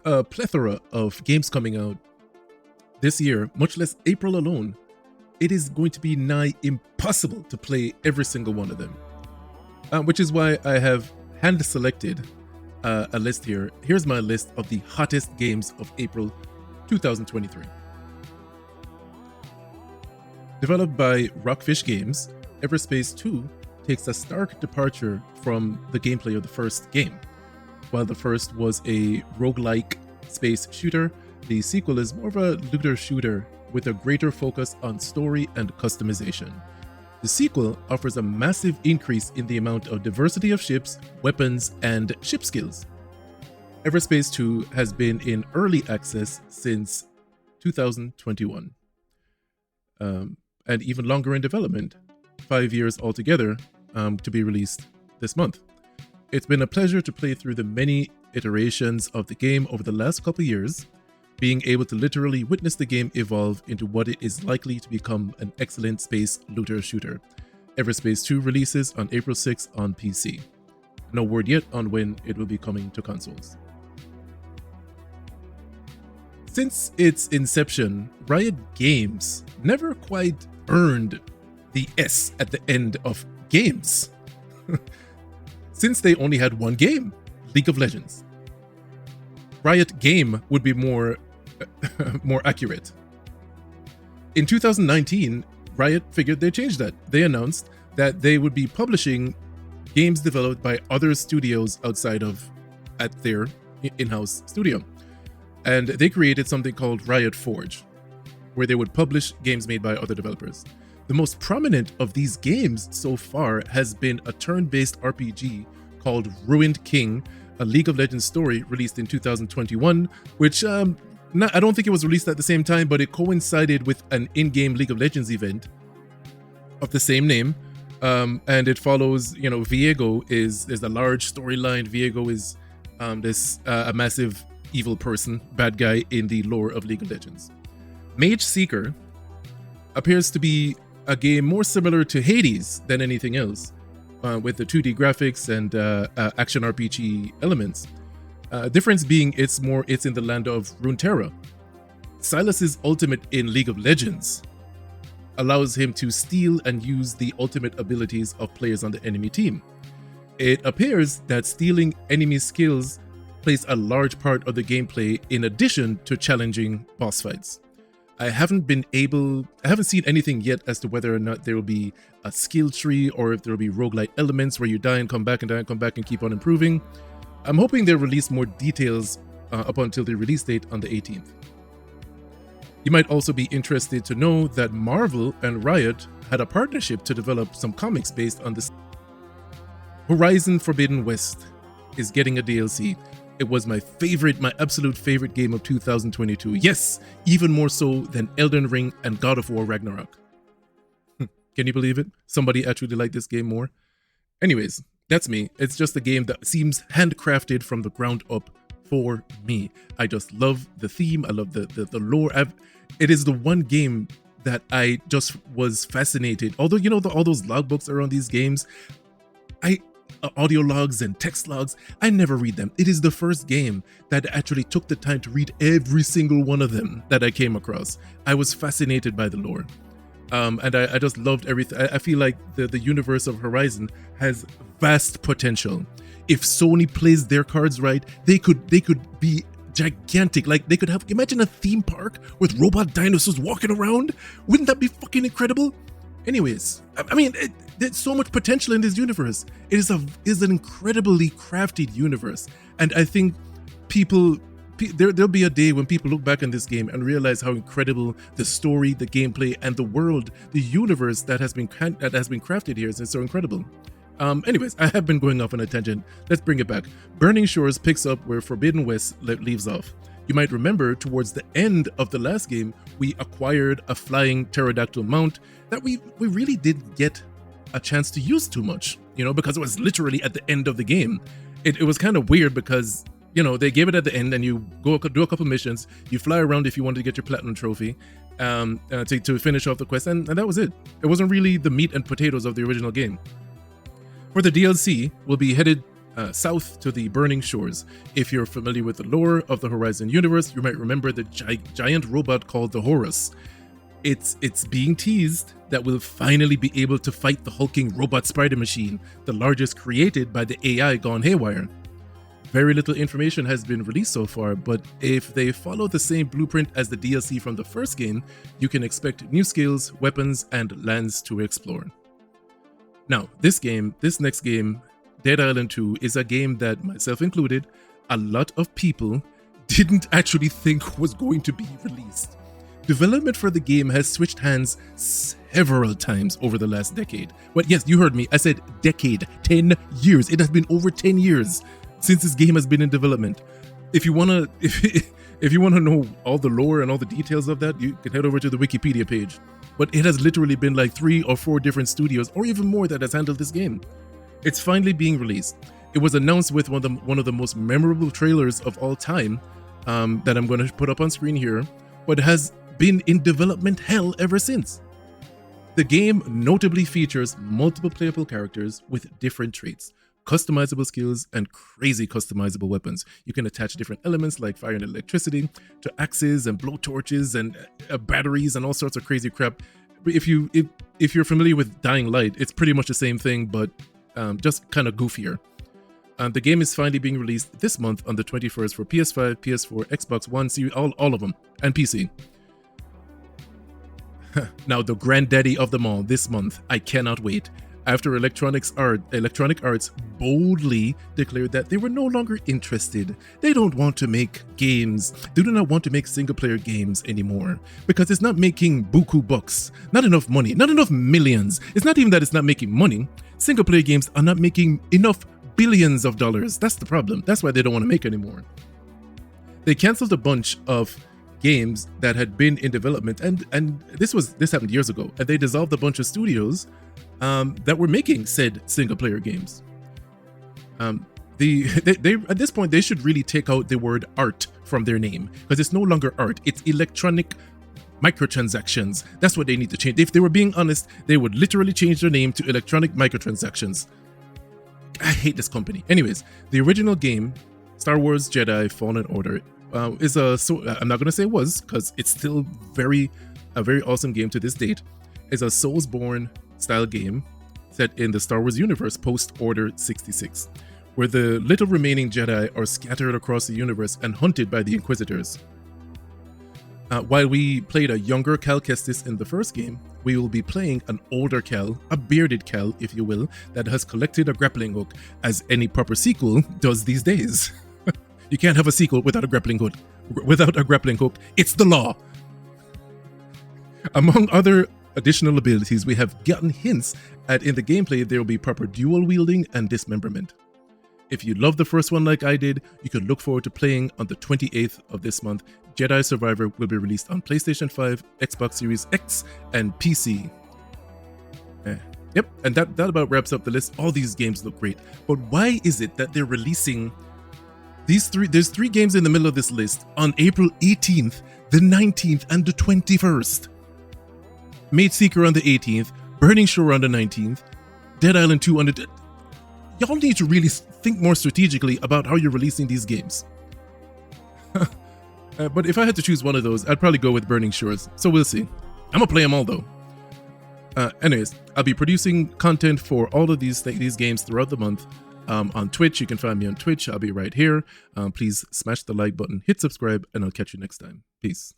a plethora of games coming out this year, much less April alone, it is going to be nigh impossible to play every single one of them. Which is why I have hand selected a list here. Here's my list of the hottest games of April 2023. Developed by Rockfish Games, Everspace 2 takes a stark departure from the gameplay of the first game. While the first was a roguelike space shooter, the sequel is more of a looter shooter with a greater focus on story and customization. The sequel offers a massive increase in the amount of diversity of ships, weapons, and ship skills. Everspace 2 has been in early access since 2021, and even longer in development, 5 years altogether, to be released this month. It's been a pleasure to play through the many iterations of the game over the last couple years, being able to literally witness the game evolve into what it is likely to become an excellent space looter shooter. Everspace 2 releases on April 6th on PC. No word yet on when it will be coming to consoles. Since its inception, Riot Games never quite earned the S at the end of games. Since they only had one game, League of Legends. Riot Game would be more accurate. In 2019, Riot figured they'd change that. They announced that they would be publishing games developed by other studios outside of at their in-house studio. And they created something called Riot Forge, where they would publish games made by other developers. The most prominent of these games so far has been a turn-based RPG called Ruined King, a League of Legends story released in 2021, which I don't think it was released at the same time, but it coincided with an in-game League of Legends event of the same name. And it follows, Viego is a large storyline. Viego is a massive evil person, bad guy in the lore of League of Legends. Mageseeker appears to be a game more similar to Hades than anything else, with the 2D graphics and action RPG elements. Difference being it's in the land of Runeterra. Silas's ultimate in League of Legends allows him to steal and use the ultimate abilities of players on the enemy team. It appears that stealing enemy skills plays a large part of the gameplay in addition to challenging boss fights. I haven't seen anything yet as to whether or not there will be a skill tree or if there will be roguelite elements where you die and come back and die and come back and keep on improving. I'm hoping they'll release more details up until the release date on the 18th. You might also be interested to know that Marvel and Riot had a partnership to develop some comics based on this. Horizon Forbidden West is getting a DLC. It was my absolute favorite game of 2022. Yes, even more so than Elden Ring and God of War Ragnarok. Can you believe it? Somebody actually liked this game more. Anyways, that's me. It's just a game that seems handcrafted from the ground up for me. I just love the theme. I love the lore. It is the one game that I just was fascinated. Although, all those logbooks around these games, audio logs and text logs, I never read them. It is the first game that actually took the time to read every single one of them that I came across. I was fascinated by the lore. And I just loved everything. I feel like the universe of Horizon has vast potential. If Sony plays their cards right, they could be gigantic. Like they could imagine a theme park with robot dinosaurs walking around. Wouldn't that be fucking incredible? Anyways, I mean, there's so much potential in this universe. It is an incredibly crafted universe, and I think there'll be a day when people look back on this game and realize how incredible the story, the gameplay, and the world, the universe that has been crafted here is so incredible. Anyways, I have been going off on a tangent. Let's bring it back. Burning Shores picks up where Forbidden West leaves off. You might remember towards the end of the last game, we acquired a flying pterodactyl mount that we really didn't get a chance to use too much, because it was literally at the end of the game. It was kind of weird because, they gave it at the end and you go do a couple missions, you fly around if you wanted to get your platinum trophy to finish off the quest, and that was it. It wasn't really the meat and potatoes of the original game. For the DLC, we'll be headed south to the burning shores. If you're familiar with the lore of the Horizon universe, you might remember the giant robot called the Horus. It's being teased that we'll finally be able to fight the hulking robot spider machine, the largest created by the AI gone haywire. Very little information has been released so far, but if they follow the same blueprint as the DLC from the first game, you can expect new skills, weapons, and lands to explore. Now, this next game, Dead Island 2, is a game that, myself included, a lot of people didn't actually think was going to be released. Development for the game has switched hands several times over the last decade. But yes, you heard me, I said decade, 10 years. It has been over 10 years since this game has been in development. If you wanna know all the lore and all the details of that, you can head over to the Wikipedia page. But it has literally been like 3 or 4 different studios, or even more, that has handled this game. It's finally being released. It was announced with one of the most memorable trailers of all time that I'm going to put up on screen here, but has been in development hell ever since. The game notably features multiple playable characters with different traits, customizable skills, and crazy customizable weapons. You can attach different elements like fire and electricity to axes and blowtorches and batteries and all sorts of crazy crap. If you're familiar with Dying Light, it's pretty much the same thing, but just kind of goofier. The game is finally being released this month on the 21st for PS5, PS4, Xbox One, Series, all of them, and PC. Now, the granddaddy of them all this month, I cannot wait. After Electronic Arts boldly declared that they were no longer interested. They don't want to make games. They do not want to make single-player games anymore because it's not making buku bucks, not enough money, not enough millions. It's not even that it's not making money. Single-player games are not making enough billions of dollars. That's the problem. That's why they don't want to make anymore. They canceled a bunch of games that had been in development, and this happened years ago, and they dissolved a bunch of studios that were making said single-player games. They at this point, they should really take out the word art from their name, because it's no longer art, it's electronic microtransactions. That's what they need to change. If they were being honest, they would literally change their name to electronic microtransactions. I hate this company. Anyways, the original game, Star Wars Jedi Fallen Order, I'm not gonna say it was, because it's still a very awesome game to this date. It's a Soulsborne style game set in the Star Wars universe post Order 66, where the little remaining Jedi are scattered across the universe and hunted by the Inquisitors. While we played a younger Cal Kestis in the first game, we will be playing an older Cal, a bearded Cal, if you will, that has collected a grappling hook, as any proper sequel does these days. You can't have a sequel without a grappling hook. It's the law. Among other additional abilities we have gotten hints at in the gameplay, there will be proper dual wielding and dismemberment. If you love the first one like I did, you can look forward to playing on the 28th of this month. Jedi Survivor will be released on PlayStation 5, Xbox Series X, and PC. Yep, and that about wraps up the list. All these games look great, but why is it that they're releasing these three? There's 3 games in the middle of this list on April 18th, the 19th, and the 21st. Mageseeker on the 18th, Burning Shore on the 19th, Dead Island 2 on the... Y'all need to really think more strategically about how you're releasing these games. But if I had to choose one of those, I'd probably go with Burning Shores, so we'll see. I'm gonna play them all though. Anyways, I'll be producing content for all of these games throughout the month. On Twitch, you can find me on Twitch. I'll be right here. Please smash the like button, hit subscribe, and I'll catch you next time. Peace.